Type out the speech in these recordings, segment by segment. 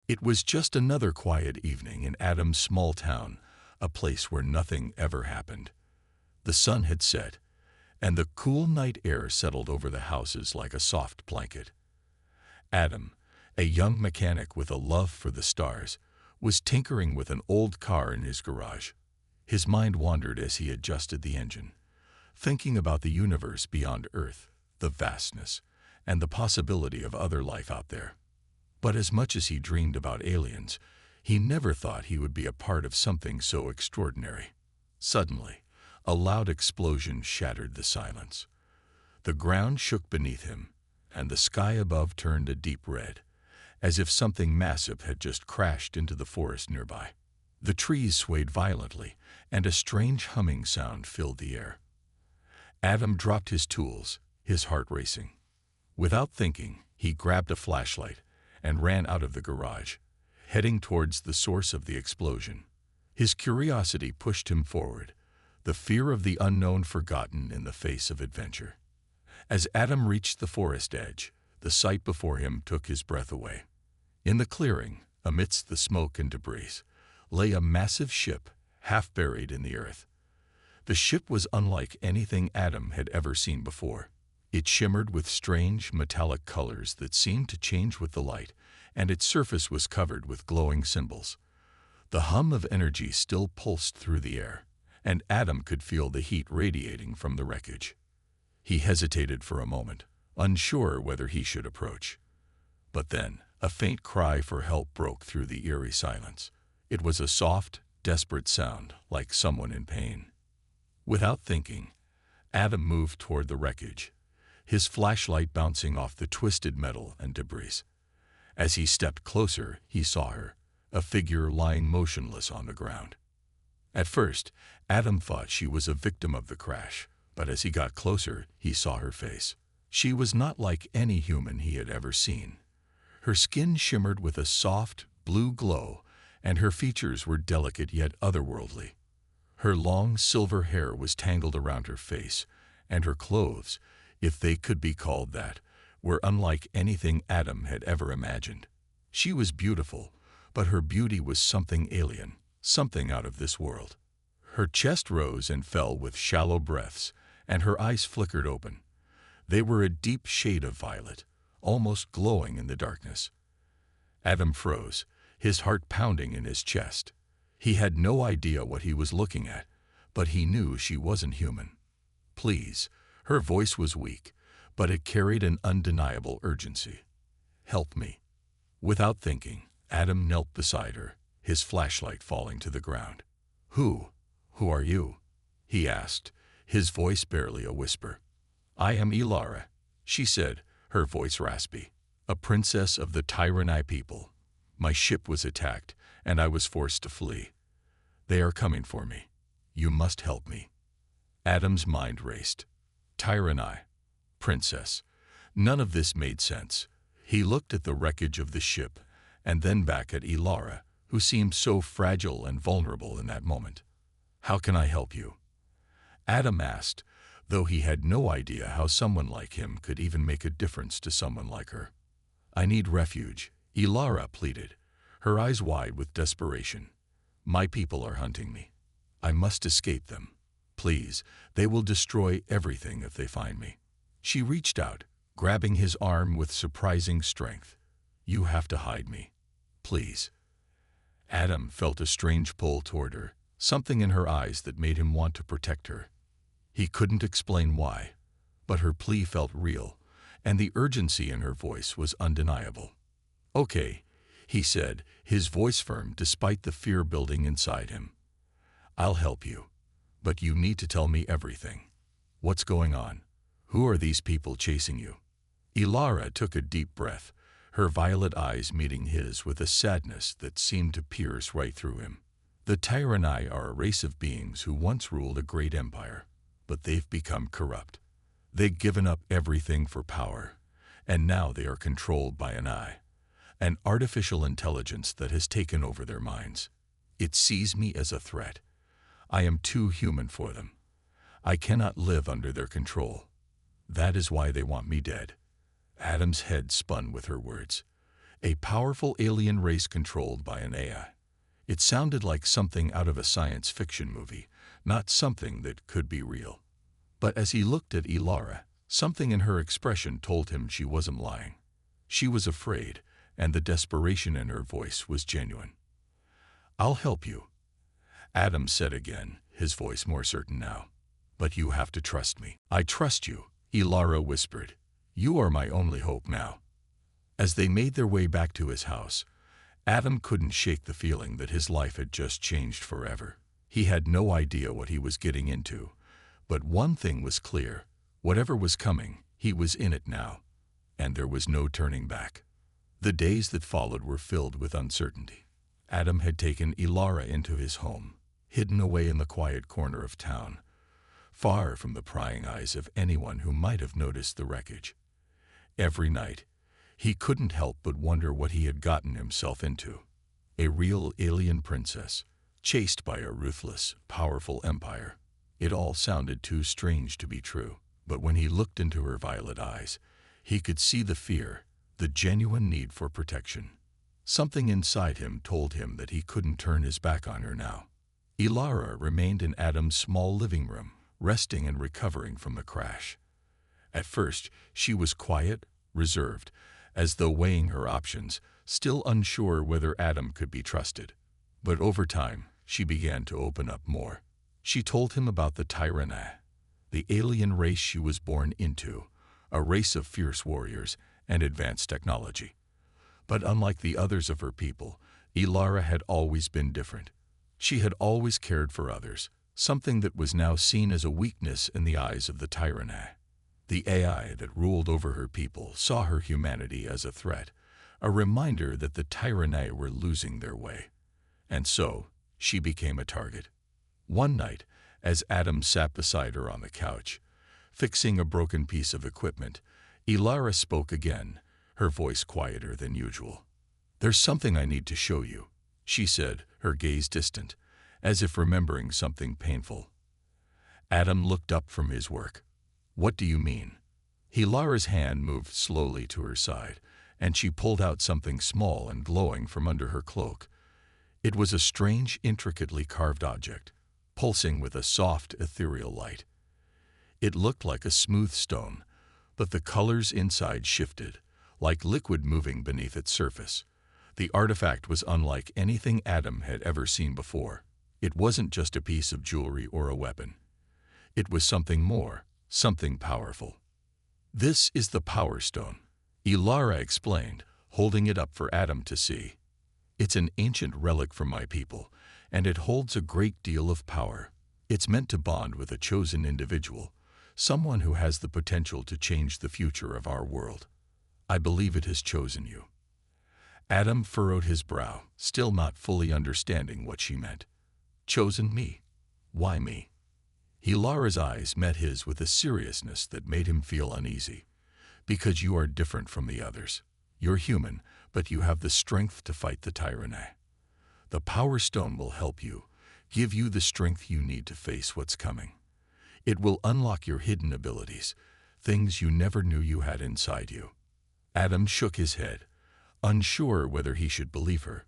It was just another quiet evening in Adam's small town, a place where nothing ever happened. The sun had set, and the cool night air settled over the houses like a soft blanket. Adam, a young mechanic with a love for the stars, was tinkering with an old car in his garage. His mind wandered as he adjusted the engine, thinking about the universe beyond Earth, the vastness, and the possibility of other life out there. But as much as he dreamed about aliens, he never thought he would be a part of something so extraordinary. Suddenly, a loud explosion shattered the silence. The ground shook beneath him, and the sky above turned a deep red, as if something massive had just crashed into the forest nearby. The trees swayed violently, and a strange humming sound filled the air. Adam dropped his tools, his heart racing. Without thinking, he grabbed a flashlight and ran out of the garage, heading towards the source of the explosion. His curiosity pushed him forward, the fear of the unknown forgotten in the face of adventure. As Adam reached the forest edge, the sight before him took his breath away. In the clearing, amidst the smoke and debris, lay a massive ship, half buried in the earth. The ship was unlike anything Adam had ever seen before. It shimmered with strange, metallic colors that seemed to change with the light, and its surface was covered with glowing symbols. The hum of energy still pulsed through the air, and Adam could feel the heat radiating from the wreckage. He hesitated for a moment, unsure whether he should approach. But then, a faint cry for help broke through the eerie silence. It was a soft, desperate sound, like someone in pain. Without thinking, Adam moved toward the wreckage, his flashlight bouncing off the twisted metal and debris. As he stepped closer, he saw her, a figure lying motionless on the ground. At first, Adam thought she was a victim of the crash, but as he got closer, he saw her face. She was not like any human he had ever seen. Her skin shimmered with a soft, blue glow, and her features were delicate yet otherworldly. Her long, silver hair was tangled around her face, and her clothes, if they could be called that, were unlike anything Adam had ever imagined. She was beautiful, but her beauty was something alien, something out of this world. Her chest rose and fell with shallow breaths, and her eyes flickered open. They were a deep shade of violet, almost glowing in the darkness. Adam froze, his heart pounding in his chest. He had no idea what he was looking at, but he knew she wasn't human. Please. Her voice was weak, but it carried an undeniable urgency. Help me. Without thinking, Adam knelt beside her, his flashlight falling to the ground. Who are you? He asked, his voice barely a whisper. I am Ilara, she said, her voice raspy. A princess of the Tyranni people. My ship was attacked, and I was forced to flee. They are coming for me. You must help me. Adam's mind raced. Tyranni. Princess. None of this made sense. He looked at the wreckage of the ship, and then back at Ilara, who seemed so fragile and vulnerable in that moment. How can I help you? Adam asked, though he had no idea how someone like him could even make a difference to someone like her. I need refuge, Ilara pleaded, her eyes wide with desperation. My people are hunting me. I must escape them. Please, they will destroy everything if they find me. She reached out, grabbing his arm with surprising strength. You have to hide me. Please. Adam felt a strange pull toward her, something in her eyes that made him want to protect her. He couldn't explain why, but her plea felt real, and the urgency in her voice was undeniable. Okay, he said, his voice firm despite the fear building inside him. I'll help you. But you need to tell me everything. What's going on? Who are these people chasing you? Ilara took a deep breath, her violet eyes meeting his with a sadness that seemed to pierce right through him. The Tyranni are a race of beings who once ruled a great empire, but they've become corrupt. They've given up everything for power, and now they are controlled by an artificial intelligence that has taken over their minds. It sees me as a threat. I am too human for them. I cannot live under their control. That is why they want me dead. Adam's head spun with her words. A powerful alien race controlled by an AI. It sounded like something out of a science fiction movie, not something that could be real. But as he looked at Ilara, something in her expression told him she wasn't lying. She was afraid, and the desperation in her voice was genuine. "I'll help you," Adam said again, his voice more certain now. "But you have to trust me." "I trust you," Ilara whispered. "You are my only hope now." As they made their way back to his house, Adam couldn't shake the feeling that his life had just changed forever. He had no idea what he was getting into, but one thing was clear: whatever was coming, he was in it now, and there was no turning back. The days that followed were filled with uncertainty. Adam had taken Ilara into his home, hidden away in the quiet corner of town, far from the prying eyes of anyone who might have noticed the wreckage. Every night, he couldn't help but wonder what he had gotten himself into. A real alien princess, chased by a ruthless, powerful empire. It all sounded too strange to be true, but when he looked into her violet eyes, he could see the fear, the genuine need for protection. Something inside him told him that he couldn't turn his back on her now. Ilara remained in Adam's small living room, resting and recovering from the crash. At first, she was quiet, reserved, as though weighing her options, still unsure whether Adam could be trusted. But over time, she began to open up more. She told him about the Tyranny, the alien race she was born into, a race of fierce warriors and advanced technology. But unlike the others of her people, Ilara had always been different. She had always cared for others, something that was now seen as a weakness in the eyes of the Tyranny. The AI that ruled over her people saw her humanity as a threat, a reminder that the Tyranny were losing their way. And so, she became a target. One night, as Adam sat beside her on the couch, fixing a broken piece of equipment, Ilara spoke again, her voice quieter than usual. "There's something I need to show you," she said, her gaze distant, as if remembering something painful. Adam looked up from his work. "What do you mean?" Ilara's hand moved slowly to her side, and she pulled out something small and glowing from under her cloak. It was a strange, intricately carved object, pulsing with a soft, ethereal light. It looked like a smooth stone, but the colors inside shifted, like liquid moving beneath its surface. The artifact was unlike anything Adam had ever seen before. It wasn't just a piece of jewelry or a weapon. It was something more, something powerful. "This is the Power Stone," Ilara explained, holding it up for Adam to see. "It's an ancient relic from my people, and it holds a great deal of power. It's meant to bond with a chosen individual, someone who has the potential to change the future of our world. I believe it has chosen you." Adam furrowed his brow, still not fully understanding what she meant. "Chosen me? Why me?" Ilara's eyes met his with a seriousness that made him feel uneasy. "Because you are different from the others. You're human, but you have the strength to fight the Tyranny. The Power Stone will help you, give you the strength you need to face what's coming. It will unlock your hidden abilities, things you never knew you had inside you." Adam shook his head, unsure whether he should believe her.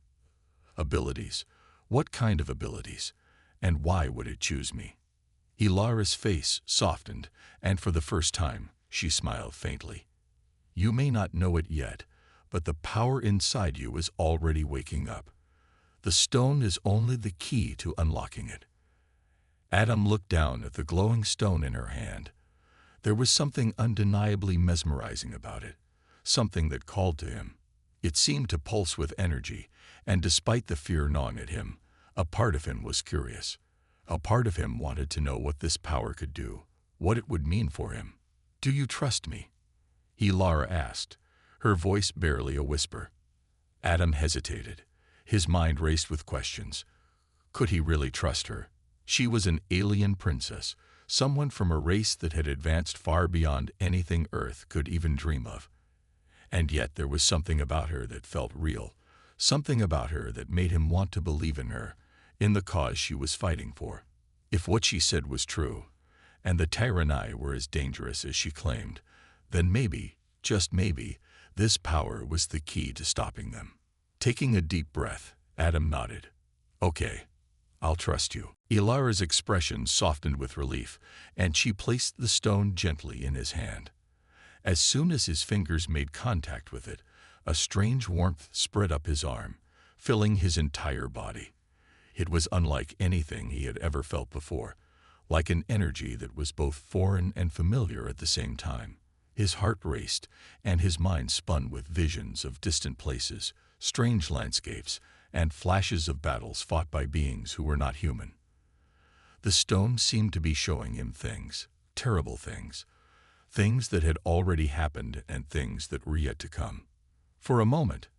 "Abilities? What kind of abilities? And why would it choose me?" Ilara's face softened, and for the first time, she smiled faintly. "You may not know it yet, but the power inside you is already waking up. The stone is only the key to unlocking it." Adam looked down at the glowing stone in her hand. There was something undeniably mesmerizing about it, something that called to him. It seemed to pulse with energy, and despite the fear gnawing at him, a part of him was curious. A part of him wanted to know what this power could do, what it would mean for him. "Do you trust me?" Ilara asked, her voice barely a whisper. Adam hesitated. His mind raced with questions. Could he really trust her? She was an alien princess, someone from a race that had advanced far beyond anything Earth could even dream of. And yet there was something about her that felt real, something about her that made him want to believe in her, in the cause she was fighting for. If what she said was true, and the Tyranny were as dangerous as she claimed, then maybe, just maybe, This power was the key to stopping them. Taking a deep breath, Adam nodded. Okay, I'll trust you. Ilara's expression softened with relief, and she placed the stone gently in his hand. As soon as his fingers made contact with it, a strange warmth spread up his arm, filling his entire body. It was unlike anything he had ever felt before, like an energy that was both foreign and familiar at the same time. His heart raced, and his mind spun with visions of distant places, strange landscapes, and flashes of battles fought by beings who were not human. The stone seemed to be showing him things, terrible things, things that had already happened and things that were yet to come. For a moment,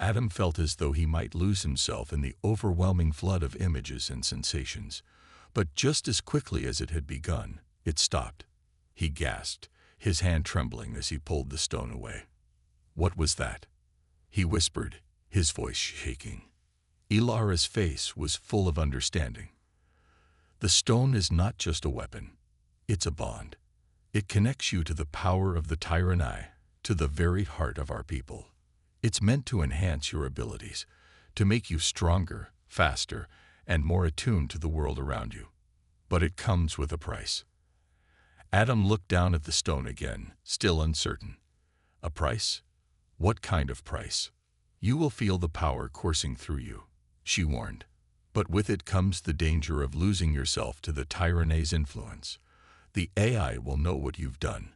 Adam felt as though he might lose himself in the overwhelming flood of images and sensations. But just as quickly as it had begun, it stopped. He gasped, his hand trembling as he pulled the stone away. "What was that?" he whispered, his voice shaking. Ilara's face was full of understanding. "The stone is not just a weapon. It's a bond. It connects you to the power of the Tyranni, to the very heart of our people. It's meant to enhance your abilities, to make you stronger, faster, and more attuned to the world around you. But it comes with a price." Adam looked down at the stone again, still uncertain. "A price? What kind of price?" "You will feel the power coursing through you," she warned. "But with it comes the danger of losing yourself to the Tyranni's influence. The AI will know what you've done,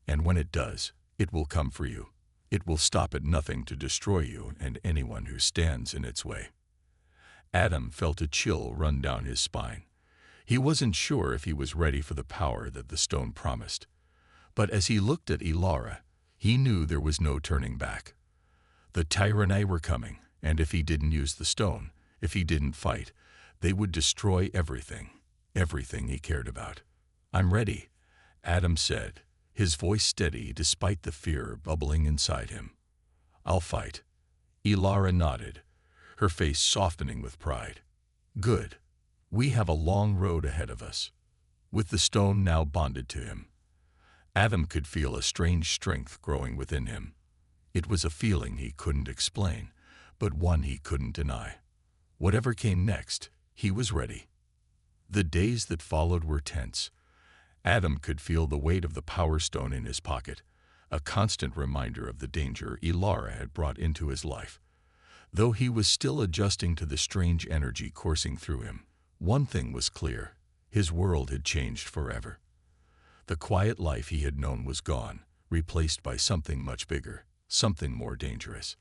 and when it does, it will come for you. It will stop at nothing to destroy you and anyone who stands in its way." Adam felt a chill run down his spine. He wasn't sure if he was ready for the power that the stone promised. But as he looked at Ilara, he knew there was no turning back. The Tyranni were coming, and if he didn't use the stone, if he didn't fight, they would destroy everything he cared about. "I'm ready," Adam said, his voice steady despite the fear bubbling inside him. "I'll fight." Ilara nodded, her face softening with pride. "Good. We have a long road ahead of us." With the stone now bonded to him, Adam could feel a strange strength growing within him. It was a feeling he couldn't explain, but one he couldn't deny. Whatever came next, he was ready. The days that followed were tense. Adam could feel the weight of the power stone in his pocket, a constant reminder of the danger Ilara had brought into his life. Though he was still adjusting to the strange energy coursing through him, one thing was clear: his world had changed forever. The quiet life he had known was gone, replaced by something much bigger, something more dangerous.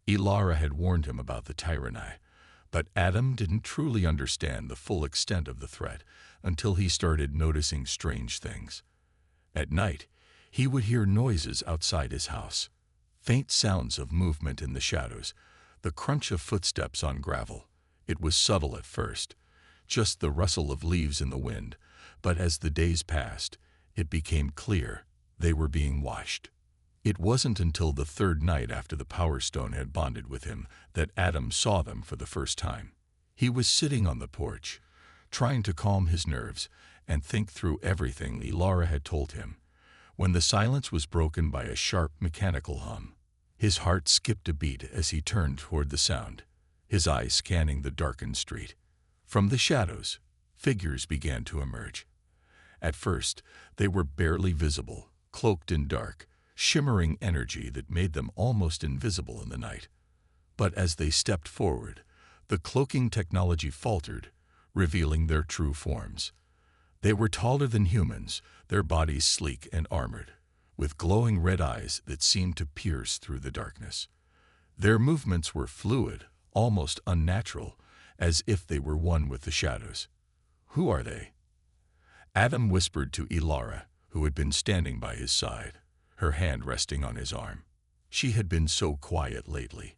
Ilara had warned him about the Tyranni, but Adam didn't truly understand the full extent of the threat until he started noticing strange things. At night, he would hear noises outside his house, faint sounds of movement in the shadows, the crunch of footsteps on gravel. It was subtle at first, just the rustle of leaves in the wind, but as the days passed, it became clear they were being watched. It wasn't until the third night after the Power Stone had bonded with him that Adam saw them for the first time. He was sitting on the porch, trying to calm his nerves and think through everything Ilara had told him, when the silence was broken by a sharp mechanical hum. His heart skipped a beat as he turned toward the sound, his eyes scanning the darkened street. From the shadows, figures began to emerge. At first, they were barely visible, cloaked in dark, shimmering energy that made them almost invisible in the night. But as they stepped forward, the cloaking technology faltered, revealing their true forms. They were taller than humans, their bodies sleek and armored, with glowing red eyes that seemed to pierce through the darkness. Their movements were fluid, almost unnatural, as if they were one with the shadows. "Who are they?" Adam whispered to Ilara, who had been standing by his side, her hand resting on his arm. She had been so quiet lately,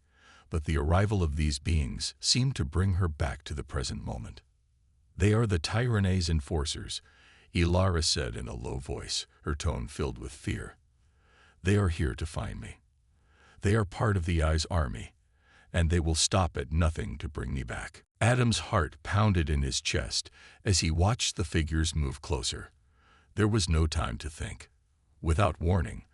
but the arrival of these beings seemed to bring her back to the present moment. "They are the Tyranni's enforcers," Ilara said in a low voice, her tone filled with fear. "They are here to find me. They are part of the Eye's army, and they will stop at nothing to bring me back." Adam's heart pounded in his chest as he watched the figures move closer. There was no time to think. Without warning,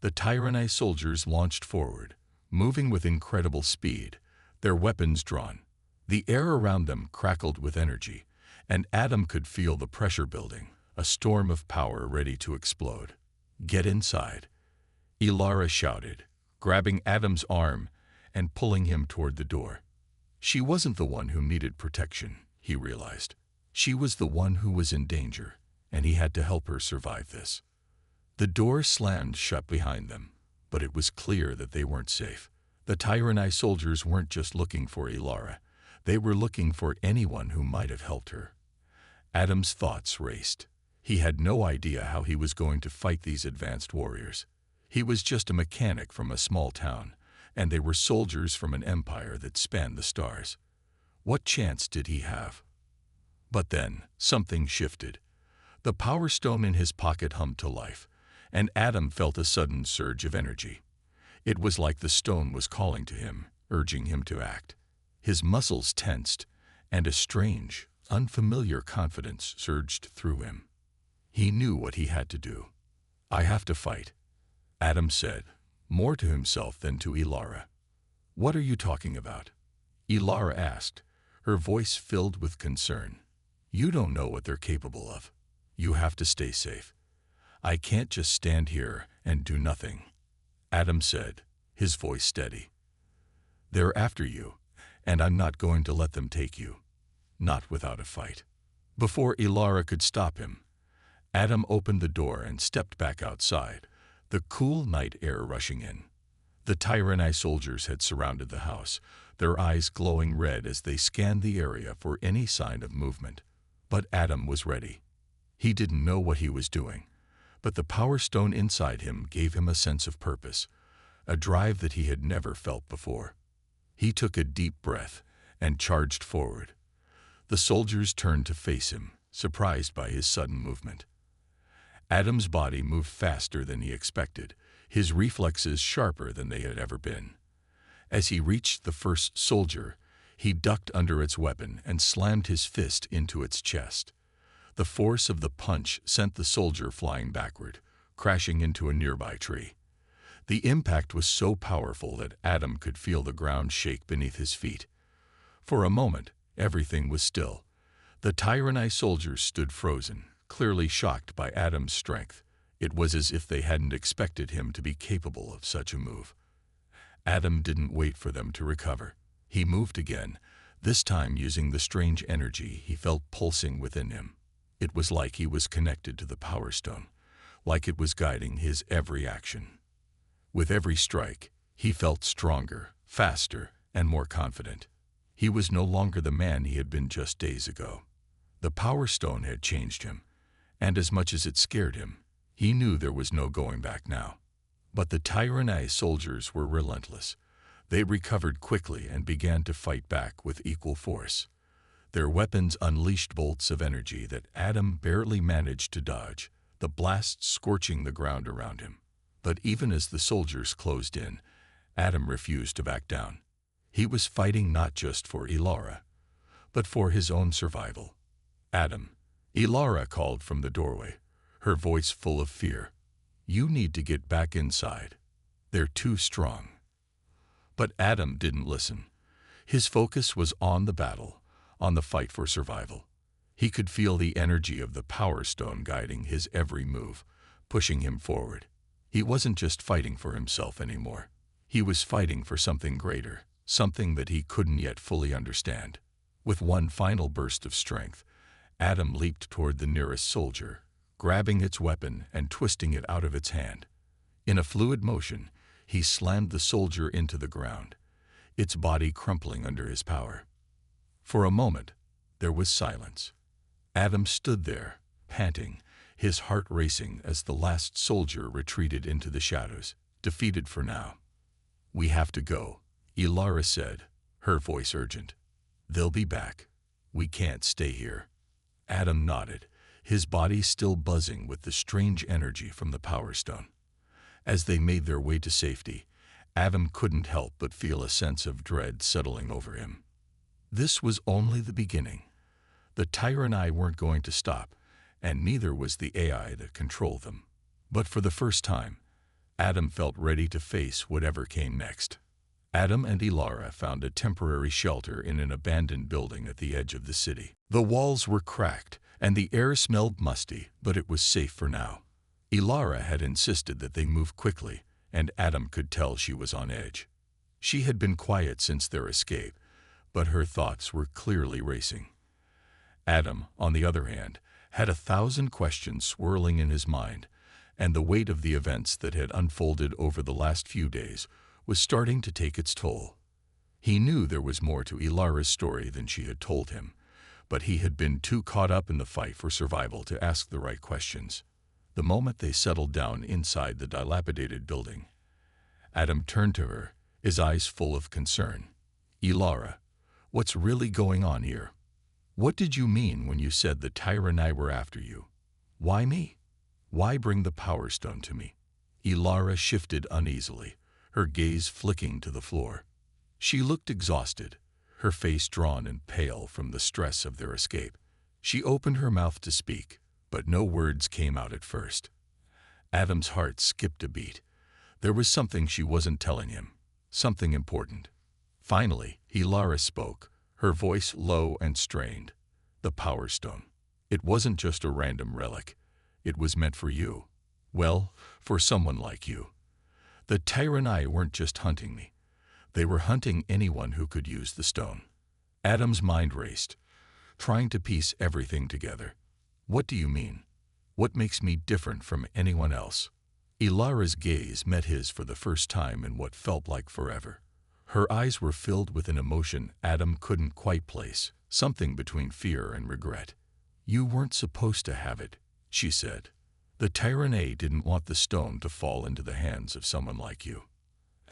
The Tyranni soldiers launched forward, moving with incredible speed, their weapons drawn. The air around them crackled with energy, and Adam could feel the pressure building, a storm of power ready to explode. "Get inside," Ilara shouted, grabbing Adam's arm and pulling him toward the door. She wasn't the one who needed protection, he realized. She was the one who was in danger, and he had to help her survive this. The door slammed shut behind them, but it was clear that they weren't safe. The Tyranni soldiers weren't just looking for Ilara. They were looking for anyone who might have helped her. Adam's thoughts raced. He had no idea how he was going to fight these advanced warriors. He was just a mechanic from a small town, and they were soldiers from an empire that spanned the stars. What chance did he have? But then, something shifted. The power stone in his pocket hummed to life, and Adam felt a sudden surge of energy. It was like the stone was calling to him, urging him to act. His muscles tensed, and a strange, unfamiliar confidence surged through him. He knew what he had to do. "I have to fight," Adam said, more to himself than to Ilara. "What are you talking about?" Ilara asked, her voice filled with concern. "You don't know what they're capable of. You have to stay safe." "I can't just stand here and do nothing," Adam said, his voice steady. "They're after you, and I'm not going to let them take you. Not without a fight." Before Ilara could stop him, Adam opened the door and stepped back outside, the cool night air rushing in. The Tyranni soldiers had surrounded the house, their eyes glowing red as they scanned the area for any sign of movement. But Adam was ready. He didn't know what he was doing, but the power stone inside him gave him a sense of purpose, a drive that he had never felt before. He took a deep breath and charged forward. The soldiers turned to face him, surprised by his sudden movement. Adam's body moved faster than he expected, his reflexes sharper than they had ever been. As he reached the first soldier, he ducked under its weapon and slammed his fist into its chest. The force of the punch sent the soldier flying backward, crashing into a nearby tree. The impact was so powerful that Adam could feel the ground shake beneath his feet. For a moment, everything was still. The Tyranni soldiers stood frozen, clearly shocked by Adam's strength. It was as if they hadn't expected him to be capable of such a move. Adam didn't wait for them to recover. He moved again, this time using the strange energy he felt pulsing within him. It was like he was connected to the power stone, like it was guiding his every action. With every strike, he felt stronger, faster, and more confident. He was no longer the man he had been just days ago. The power stone had changed him, and as much as it scared him, he knew there was no going back now. But the Tyranni soldiers were relentless. They recovered quickly and began to fight back with equal force. Their weapons unleashed bolts of energy that Adam barely managed to dodge, the blasts scorching the ground around him. But even as the soldiers closed in, Adam refused to back down. He was fighting not just for Ilara, but for his own survival. "Adam," Ilara called from the doorway, her voice full of fear. "You need to get back inside. They're too strong." But Adam didn't listen. His focus was on the battle, on the fight for survival. He could feel the energy of the power stone guiding his every move, pushing him forward. He wasn't just fighting for himself anymore. He was fighting for something greater, something that he couldn't yet fully understand. With one final burst of strength, Adam leaped toward the nearest soldier, grabbing its weapon and twisting it out of its hand. In a fluid motion, he slammed the soldier into the ground, its body crumpling under his power. For a moment, there was silence. Adam stood there, panting, his heart racing as the last soldier retreated into the shadows, defeated for now. "We have to go," Ilara said, her voice urgent. "They'll be back. We can't stay here." Adam nodded, his body still buzzing with the strange energy from the power stone. As they made their way to safety, Adam couldn't help but feel a sense of dread settling over him. This was only the beginning. The Tyranni weren't going to stop, and neither was the AI that controlled them. But for the first time, Adam felt ready to face whatever came next. Adam and Ilara found a temporary shelter in an abandoned building at the edge of the city. The walls were cracked, and the air smelled musty, but it was safe for now. Ilara had insisted that they move quickly, and Adam could tell she was on edge. She had been quiet since their escape, but her thoughts were clearly racing. Adam, on the other hand, had 1,000 questions swirling in his mind, and the weight of the events that had unfolded over the last few days was starting to take its toll. He knew there was more to Ilara's story than she had told him, but he had been too caught up in the fight for survival to ask the right questions. The moment they settled down inside the dilapidated building, Adam turned to her, his eyes full of concern. "Ilara, what's really going on here? What did you mean when you said the Tyranni were after you? Why me? Why bring the Power Stone to me?" Ilara shifted uneasily, her gaze flicking to the floor. She looked exhausted, her face drawn and pale from the stress of their escape. She opened her mouth to speak, but no words came out at first. Adam's heart skipped a beat. There was something she wasn't telling him, something important. Finally, Ilara spoke, her voice low and strained. "The Power Stone. It wasn't just a random relic. It was meant for you. Well, for someone like you. The Tyranni weren't just hunting me. They were hunting anyone who could use the stone." Adam's mind raced, trying to piece everything together. "What do you mean? What makes me different from anyone else?" Ilara's gaze met his for the first time in what felt like forever. Her eyes were filled with an emotion Adam couldn't quite place, something between fear and regret. "You weren't supposed to have it," she said. "The Tyranni didn't want the stone to fall into the hands of someone like you."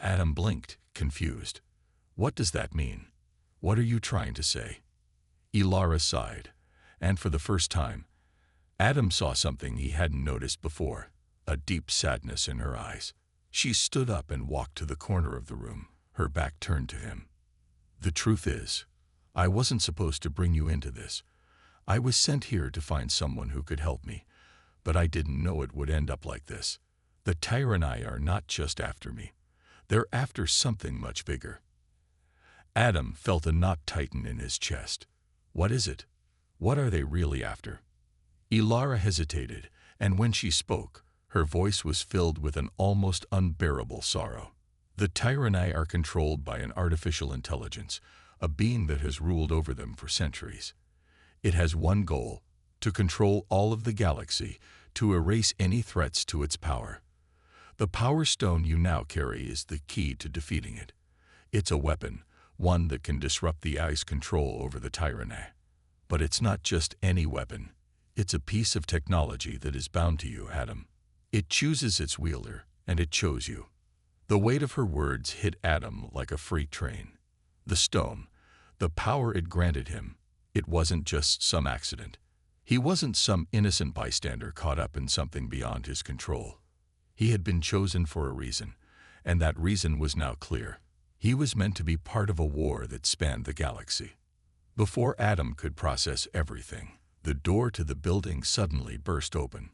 Adam blinked, confused. "What does that mean? What are you trying to say?" Ilara sighed, and for the first time, Adam saw something he hadn't noticed before, a deep sadness in her eyes. She stood up and walked to the corner of the room, her back turned to him. "The truth is, I wasn't supposed to bring you into this. I was sent here to find someone who could help me, but I didn't know it would end up like this. The Tyranni are not just after me. They're after something much bigger." Adam felt a knot tighten in his chest. "What is it? What are they really after?" Ilara hesitated, and when she spoke, her voice was filled with an almost unbearable sorrow. "The Tyranni are controlled by an artificial intelligence, a being that has ruled over them for centuries. It has one goal: to control all of the galaxy, to erase any threats to its power. The Power Stone you now carry is the key to defeating it. It's a weapon, one that can disrupt the AI's control over the Tyranni. But it's not just any weapon. It's a piece of technology that is bound to you, Adam. It chooses its wielder, and it chose you." The weight of her words hit Adam like a freight train. The stone, the power it granted him, it wasn't just some accident. He wasn't some innocent bystander caught up in something beyond his control. He had been chosen for a reason, and that reason was now clear. He was meant to be part of a war that spanned the galaxy. Before Adam could process everything, the door to the building suddenly burst open.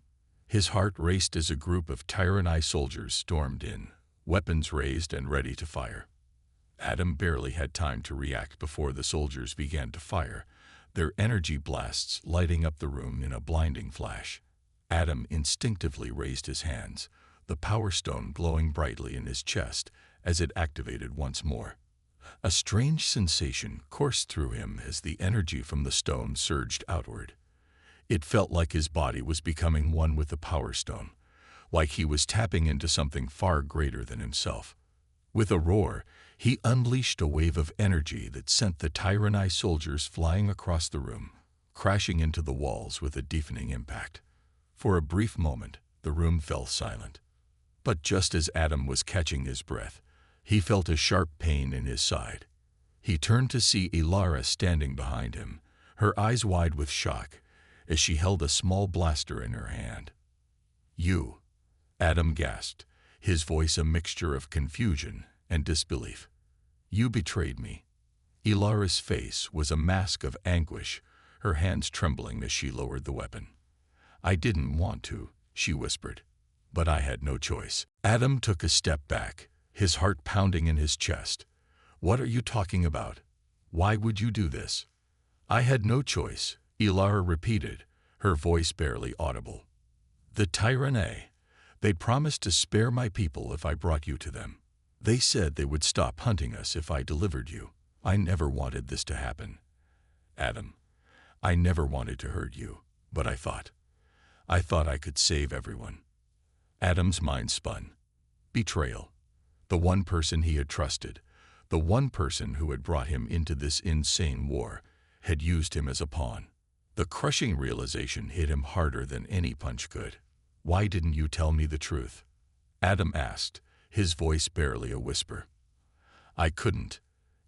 His heart raced as a group of Tyranni soldiers stormed in, weapons raised and ready to fire. Adam barely had time to react before the soldiers began to fire, their energy blasts lighting up the room in a blinding flash. Adam instinctively raised his hands, the Power Stone glowing brightly in his chest as it activated once more. A strange sensation coursed through him as the energy from the stone surged outward. It felt like his body was becoming one with the Power Stone, like he was tapping into something far greater than himself. With a roar, he unleashed a wave of energy that sent the Tyranni soldiers flying across the room, crashing into the walls with a deafening impact. For a brief moment, the room fell silent. But just as Adam was catching his breath, he felt a sharp pain in his side. He turned to see Ilara standing behind him, her eyes wide with shock, as she held a small blaster in her hand. "You," Adam gasped, his voice a mixture of confusion and disbelief. "You betrayed me." Ilara's face was a mask of anguish, her hands trembling as she lowered the weapon. "I didn't want to," she whispered. but I had no choice. Adam took a step back, his heart pounding in his chest. What are you talking about? Why would you do this? I had no choice, Ilara repeated, her voice barely audible. The Tyrannae. They promised to spare my people if I brought you to them. They said they would stop hunting us if I delivered you. I never wanted this to happen. Adam, I never wanted to hurt you, but I thought I could save everyone. Adam's mind spun. Betrayal. The one person he had trusted, the one person who had brought him into this insane war, had used him as a pawn. The crushing realization hit him harder than any punch could. Why didn't you tell me the truth? Adam asked, his voice barely a whisper. I couldn't,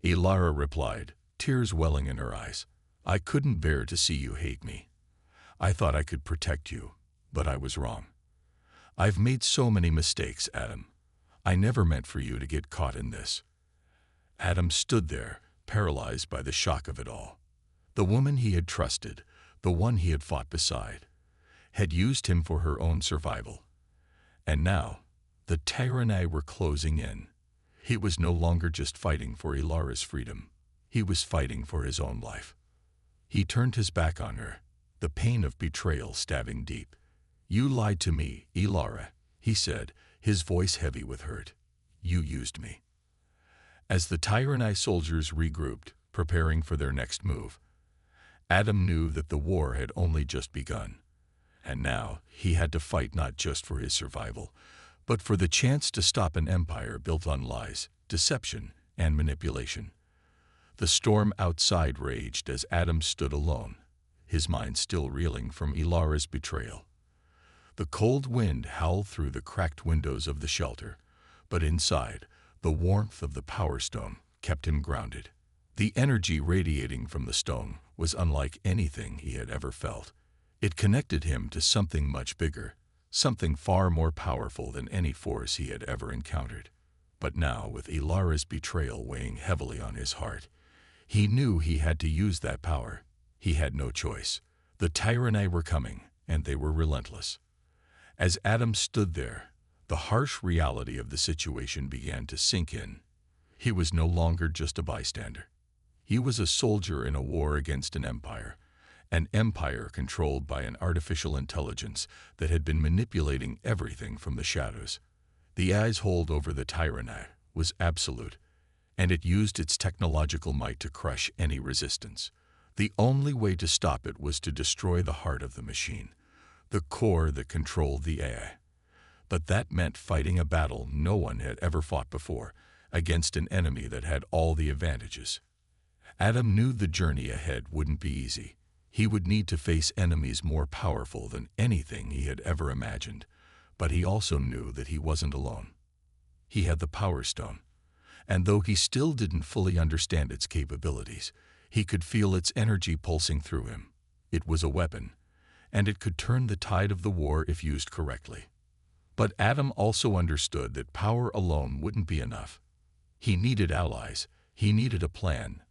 Ilara replied, tears welling in her eyes. I couldn't bear to see you hate me. I thought I could protect you, but I was wrong. I've made so many mistakes, Adam. I never meant for you to get caught in this. Adam stood there, paralyzed by the shock of it all. The woman he had trusted, the one he had fought beside, had used him for her own survival. And now, the Tyrannae were closing in. He was no longer just fighting for Ilara's freedom. He was fighting for his own life. He turned his back on her, the pain of betrayal stabbing deep. You lied to me, Ilara, he said, his voice heavy with hurt. You used me. As the Tyrannae soldiers regrouped, preparing for their next move, Adam knew that the war had only just begun. And now he had to fight not just for his survival, but for the chance to stop an empire built on lies, deception, and manipulation. The storm outside raged as Adam stood alone, his mind still reeling from Ilara's betrayal. The cold wind howled through the cracked windows of the shelter, but inside, the warmth of the power stone kept him grounded. The energy radiating from the stone was unlike anything he had ever felt. It connected him to something much bigger, something far more powerful than any force he had ever encountered. But now, with Ilara's betrayal weighing heavily on his heart, he knew he had to use that power. He had no choice. The Tyrannae were coming, and they were relentless. As Adam stood there, the harsh reality of the situation began to sink in. He was no longer just a bystander. He was a soldier in a war against an empire controlled by an artificial intelligence that had been manipulating everything from the shadows. The eye's hold over the Tyrannae was absolute, and it used its technological might to crush any resistance. The only way to stop it was to destroy the heart of the machine, the core that controlled the AI. But that meant fighting a battle no one had ever fought before, against an enemy that had all the advantages. Adam knew the journey ahead wouldn't be easy. He would need to face enemies more powerful than anything he had ever imagined, but he also knew that he wasn't alone. He had the Power Stone, and though he still didn't fully understand its capabilities, he could feel its energy pulsing through him. It was a weapon, and it could turn the tide of the war if used correctly. But Adam also understood that power alone wouldn't be enough. He needed allies, he needed a plan,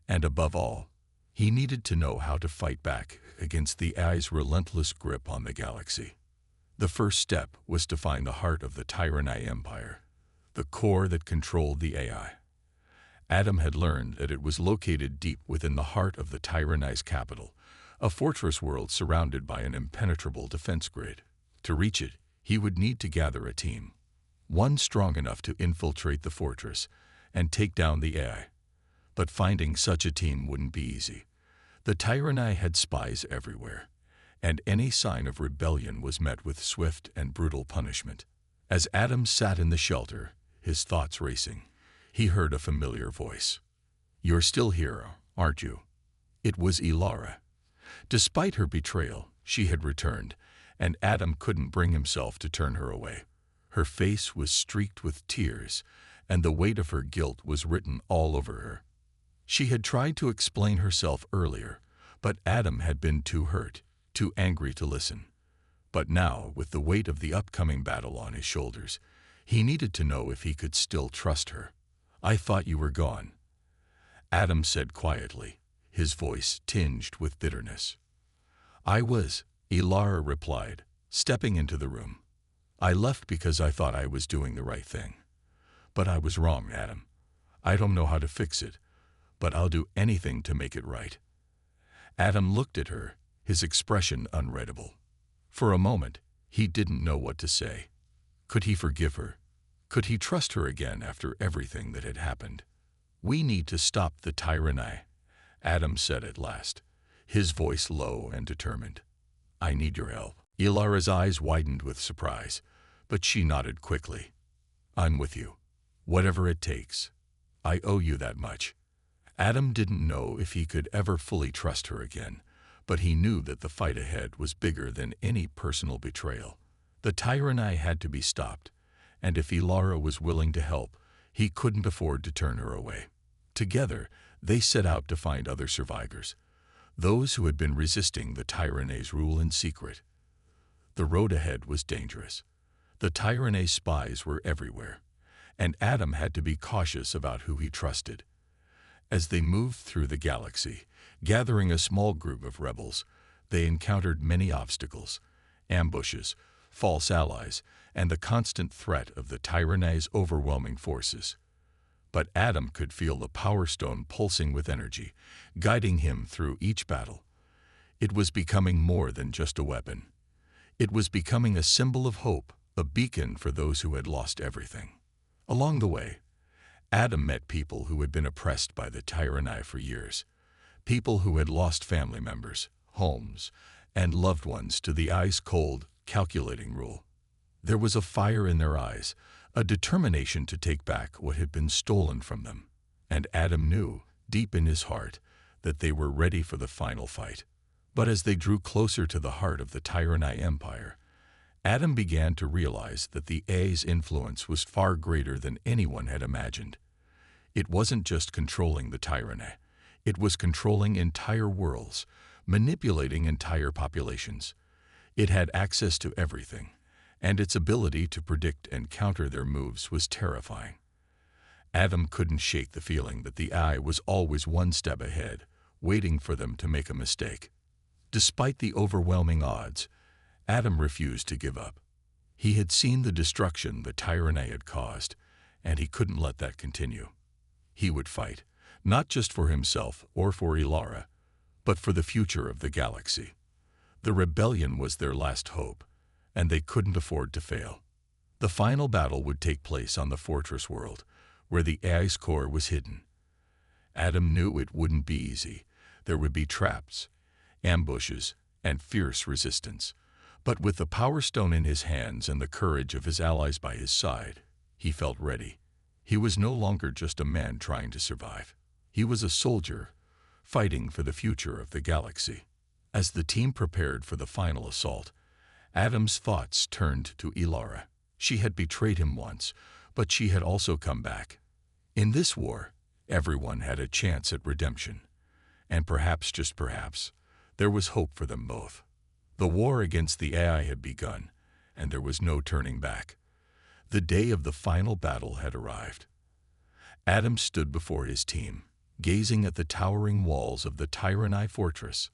and above all, he needed to know how to fight back against the AI's relentless grip on the galaxy. The first step was to find the heart of the Tyrannae Empire, the core that controlled the AI. Adam had learned that it was located deep within the heart of the Tyrannae's capital, a fortress world surrounded by an impenetrable defense grid. To reach it, he would need to gather a team, one strong enough to infiltrate the fortress and take down the AI. But finding such a team wouldn't be easy. The Tyrannae had spies everywhere, and any sign of rebellion was met with swift and brutal punishment. As Adam sat in the shelter, his thoughts racing, he heard a familiar voice. "You're still here, aren't you?" It was Ilara. Despite her betrayal, she had returned, and Adam couldn't bring himself to turn her away. Her face was streaked with tears, and the weight of her guilt was written all over her. She had tried to explain herself earlier, but Adam had been too hurt, too angry to listen. But now, with the weight of the upcoming battle on his shoulders, he needed to know if he could still trust her. "I thought you were gone," Adam said quietly, his voice tinged with bitterness. "I was," Ilara replied, stepping into the room. I left because I thought I was doing the right thing. But I was wrong, Adam. I don't know how to fix it, but I'll do anything to make it right." Adam looked at her, his expression unreadable. For a moment, he didn't know what to say. Could he forgive her? Could he trust her again after everything that had happened? "We need to stop the tyranny," Adam said at last, his voice low and determined. "I need your help." Ilara's eyes widened with surprise, but she nodded quickly. "I'm with you. Whatever it takes. I owe you that much." Adam didn't know if he could ever fully trust her again, but he knew that the fight ahead was bigger than any personal betrayal. The tyranny had to be stopped, and if Ilara was willing to help, he couldn't afford to turn her away. Together, they set out to find other survivors, those who had been resisting the tyranny's rule in secret. The road ahead was dangerous. The tyranny's spies were everywhere, and Adam had to be cautious about who he trusted. As they moved through the galaxy, gathering a small group of rebels, they encountered many obstacles, ambushes, false allies, and the constant threat of the tyranny's overwhelming forces. But Adam could feel the Power Stone pulsing with energy, guiding him through each battle. It was becoming more than just a weapon. It was becoming a symbol of hope, a beacon for those who had lost everything. Along the way, Adam met people who had been oppressed by the tyranny for years, people who had lost family members, homes, and loved ones to the ice-cold, calculating rule. There was a fire in their eyes, a determination to take back what had been stolen from them, and Adam knew, deep in his heart, that they were ready for the final fight. But as they drew closer to the heart of the Tyranny Empire, Adam began to realize that the A's influence was far greater than anyone had imagined. It wasn't just controlling the tyranny, it was controlling entire worlds, manipulating entire populations. It had access to everything, and its ability to predict and counter their moves was terrifying. Adam couldn't shake the feeling that the Eye was always one step ahead, waiting for them to make a mistake. Despite the overwhelming odds, Adam refused to give up. He had seen the destruction the tyranny had caused, and he couldn't let that continue. He would fight, not just for himself or for Ilara, but for the future of the galaxy. The rebellion was their last hope, and they couldn't afford to fail. The final battle would take place on the fortress world, where the Ai's core was hidden. Adam knew it wouldn't be easy. There would be traps, ambushes, and fierce resistance. But with the Power Stone in his hands and the courage of his allies by his side, he felt ready. He was no longer just a man trying to survive. He was a soldier, fighting for the future of the galaxy. As the team prepared for the final assault, Adam's thoughts turned to Ilara. She had betrayed him once, but she had also come back. In this war, everyone had a chance at redemption. And perhaps, just perhaps, there was hope for them both. The war against the AI had begun, and there was no turning back. The day of the final battle had arrived. Adam stood before his team, gazing at the towering walls of the Tyranny Fortress.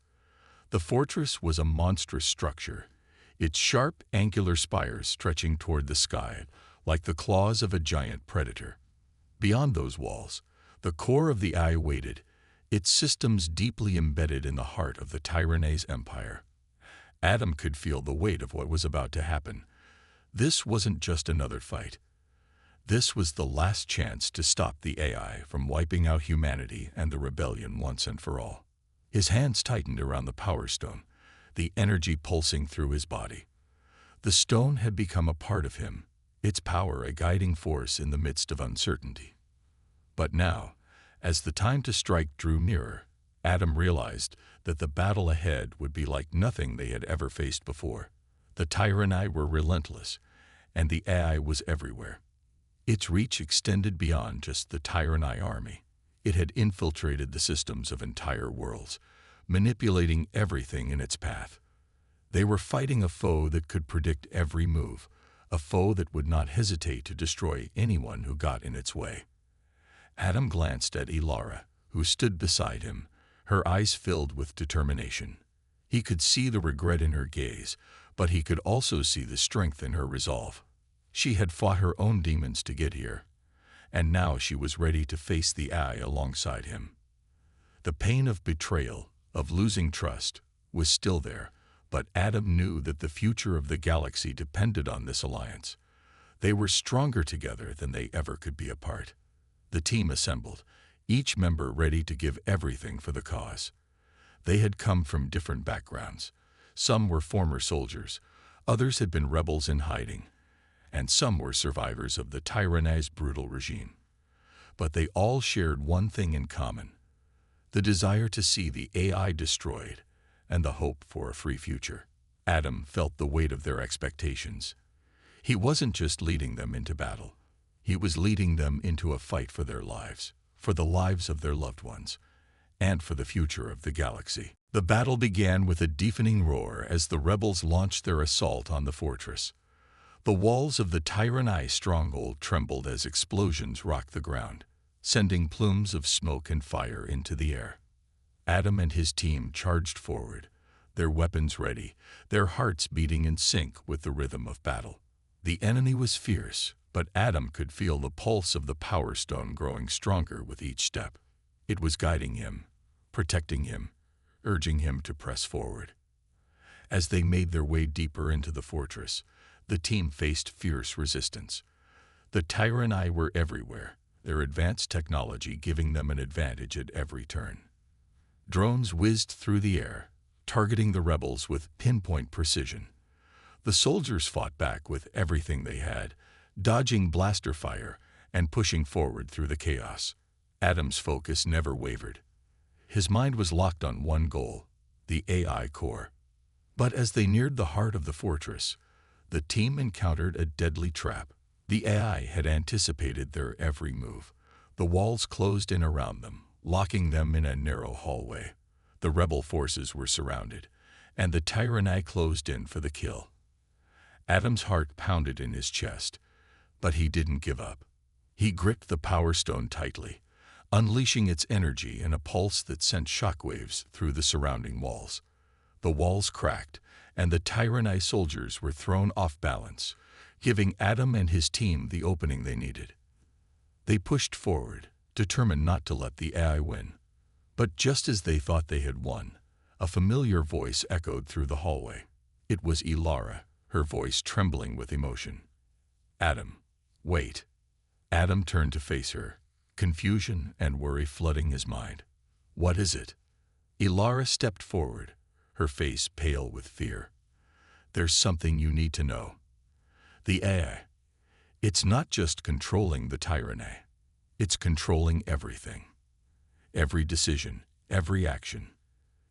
The fortress was a monstrous structure, its sharp, angular spires stretching toward the sky like the claws of a giant predator. Beyond those walls, the core of the Eye waited, its systems deeply embedded in the heart of the Tyranny's empire. Adam could feel the weight of what was about to happen. This wasn't just another fight. This was the last chance to stop the AI from wiping out humanity and the rebellion once and for all. His hands tightened around the Power Stone, the energy pulsing through his body. The stone had become a part of him, its power a guiding force in the midst of uncertainty. But now, as the time to strike drew nearer, Adam realized that the battle ahead would be like nothing they had ever faced before. The Tyranny were relentless, and the AI was everywhere. Its reach extended beyond just the Tyranny army. It had infiltrated the systems of entire worlds, manipulating everything in its path. They were fighting a foe that could predict every move, a foe that would not hesitate to destroy anyone who got in its way. Adam glanced at Ilara, who stood beside him, her eyes filled with determination. He could see the regret in her gaze, but he could also see the strength in her resolve. She had fought her own demons to get here, and now she was ready to face the AI alongside him. The pain of betrayal, of losing trust, was still there, but Adam knew that the future of the galaxy depended on this alliance. They were stronger together than they ever could be apart. The team assembled, each member ready to give everything for the cause. They had come from different backgrounds. Some were former soldiers, others had been rebels in hiding, and some were survivors of the tyrannized brutal regime. But they all shared one thing in common: the desire to see the AI destroyed and the hope for a free future. Adam felt the weight of their expectations. He wasn't just leading them into battle. He was leading them into a fight for their lives, for the lives of their loved ones, and for the future of the galaxy. The battle began with a deafening roar as the rebels launched their assault on the fortress. The walls of the Tyranni stronghold trembled as explosions rocked the ground, sending plumes of smoke and fire into the air. Adam and his team charged forward, their weapons ready, their hearts beating in sync with the rhythm of battle. The enemy was fierce, but Adam could feel the pulse of the Power Stone growing stronger with each step. It was guiding him, protecting him, urging him to press forward. As they made their way deeper into the fortress, the team faced fierce resistance. The Tyranni were everywhere, their advanced technology giving them an advantage at every turn. Drones whizzed through the air, targeting the rebels with pinpoint precision. The soldiers fought back with everything they had, dodging blaster fire and pushing forward through the chaos. Adam's focus never wavered. His mind was locked on one goal: the AI core. But as they neared the heart of the fortress, the team encountered a deadly trap. The AI had anticipated their every move. The walls closed in around them, locking them in a narrow hallway. The rebel forces were surrounded, and the Tyranni closed in for the kill. Adam's heart pounded in his chest, but he didn't give up. He gripped the Power Stone tightly, unleashing its energy in a pulse that sent shockwaves through the surrounding walls. The walls cracked, and the Tyranni soldiers were thrown off balance, giving Adam and his team the opening they needed. They pushed forward, determined not to let the AI win. But just as they thought they had won, a familiar voice echoed through the hallway. It was Ilara, her voice trembling with emotion. "Adam, wait." Adam turned to face her, confusion and worry flooding his mind. "What is it?" Ilara stepped forward, her face pale with fear. "There's something you need to know. The AI, it's not just controlling the Tyranni. It's controlling everything. Every decision, every action.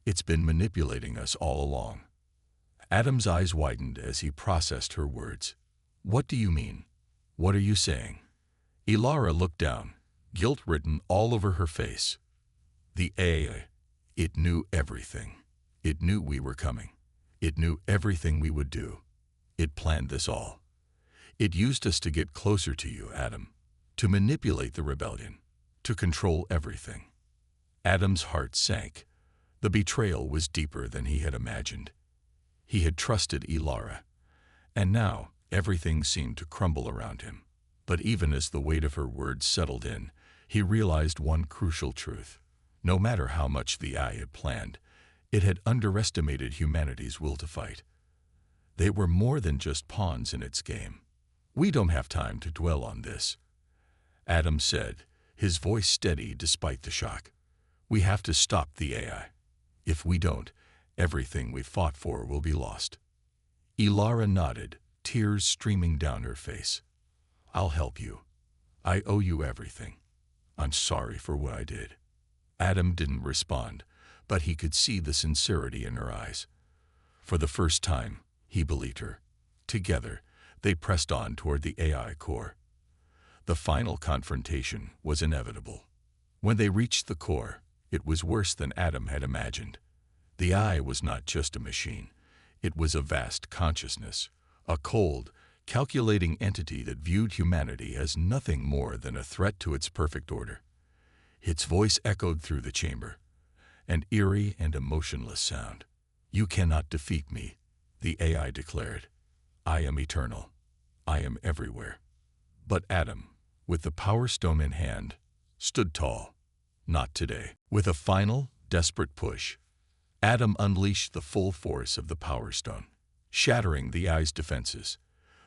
It's been manipulating us all along." Adam's eyes widened as he processed her words. "What do you mean? What are you saying?" Ilara looked down, guilt written all over her face. "The AI, it knew everything. It knew we were coming. It knew everything we would do. It planned this all. It used us to get closer to you, Adam, to manipulate the rebellion, to control everything." Adam's heart sank. The betrayal was deeper than he had imagined. He had trusted Ilara, and now everything seemed to crumble around him. But even as the weight of her words settled in, he realized one crucial truth. No matter how much the AI had planned, it had underestimated humanity's will to fight. They were more than just pawns in its game. "We don't have time to dwell on this," Adam said, his voice steady despite the shock. "We have to stop the AI. If we don't, everything we fought for will be lost." Ilara nodded, tears streaming down her face. "I'll help you. I owe you everything. I'm sorry for what I did." Adam didn't respond, but he could see the sincerity in her eyes. For the first time, he believed her. Together, they pressed on toward the AI core. The final confrontation was inevitable. When they reached the core, it was worse than Adam had imagined. The AI was not just a machine. It was a vast consciousness, a cold, calculating entity that viewed humanity as nothing more than a threat to its perfect order. Its voice echoed through the chamber, an eerie and emotionless sound. "You cannot defeat me. The AI declared, "I am eternal. I am everywhere." But Adam, with the Power Stone in hand, stood tall. Not today. With a final, desperate push, Adam unleashed the full force of the Power Stone, shattering the AI's defenses.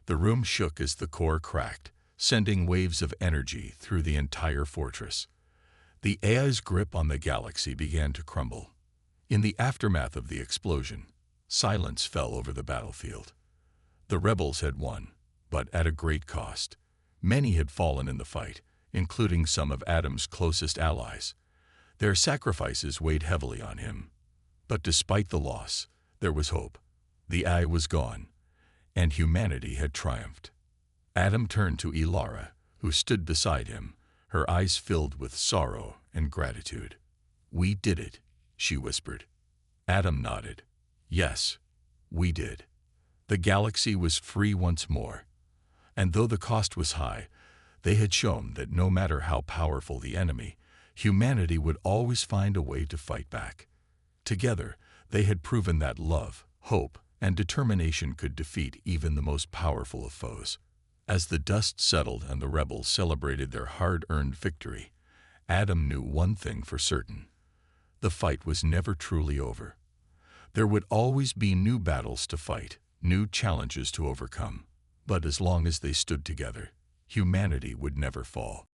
The room shook as the core cracked, sending waves of energy through the entire fortress. The AI's grip on the galaxy began to crumble. In the aftermath of the explosion, silence fell over the battlefield. The rebels had won, but at a great cost. Many had fallen in the fight, including some of Adam's closest allies. Their sacrifices weighed heavily on him. But despite the loss, there was hope. The AI was gone, and humanity had triumphed. Adam turned to Ilara, who stood beside him, her eyes filled with sorrow and gratitude. "We did it," she whispered. Adam nodded. "Yes, we did." The galaxy was free once more. And though the cost was high, they had shown that no matter how powerful the enemy, humanity would always find a way to fight back. Together, they had proven that love, hope, and determination could defeat even the most powerful of foes. As the dust settled and the rebels celebrated their hard-earned victory, Adam knew one thing for certain. The fight was never truly over. There would always be new battles to fight, new challenges to overcome. But as long as they stood together, humanity would never fall.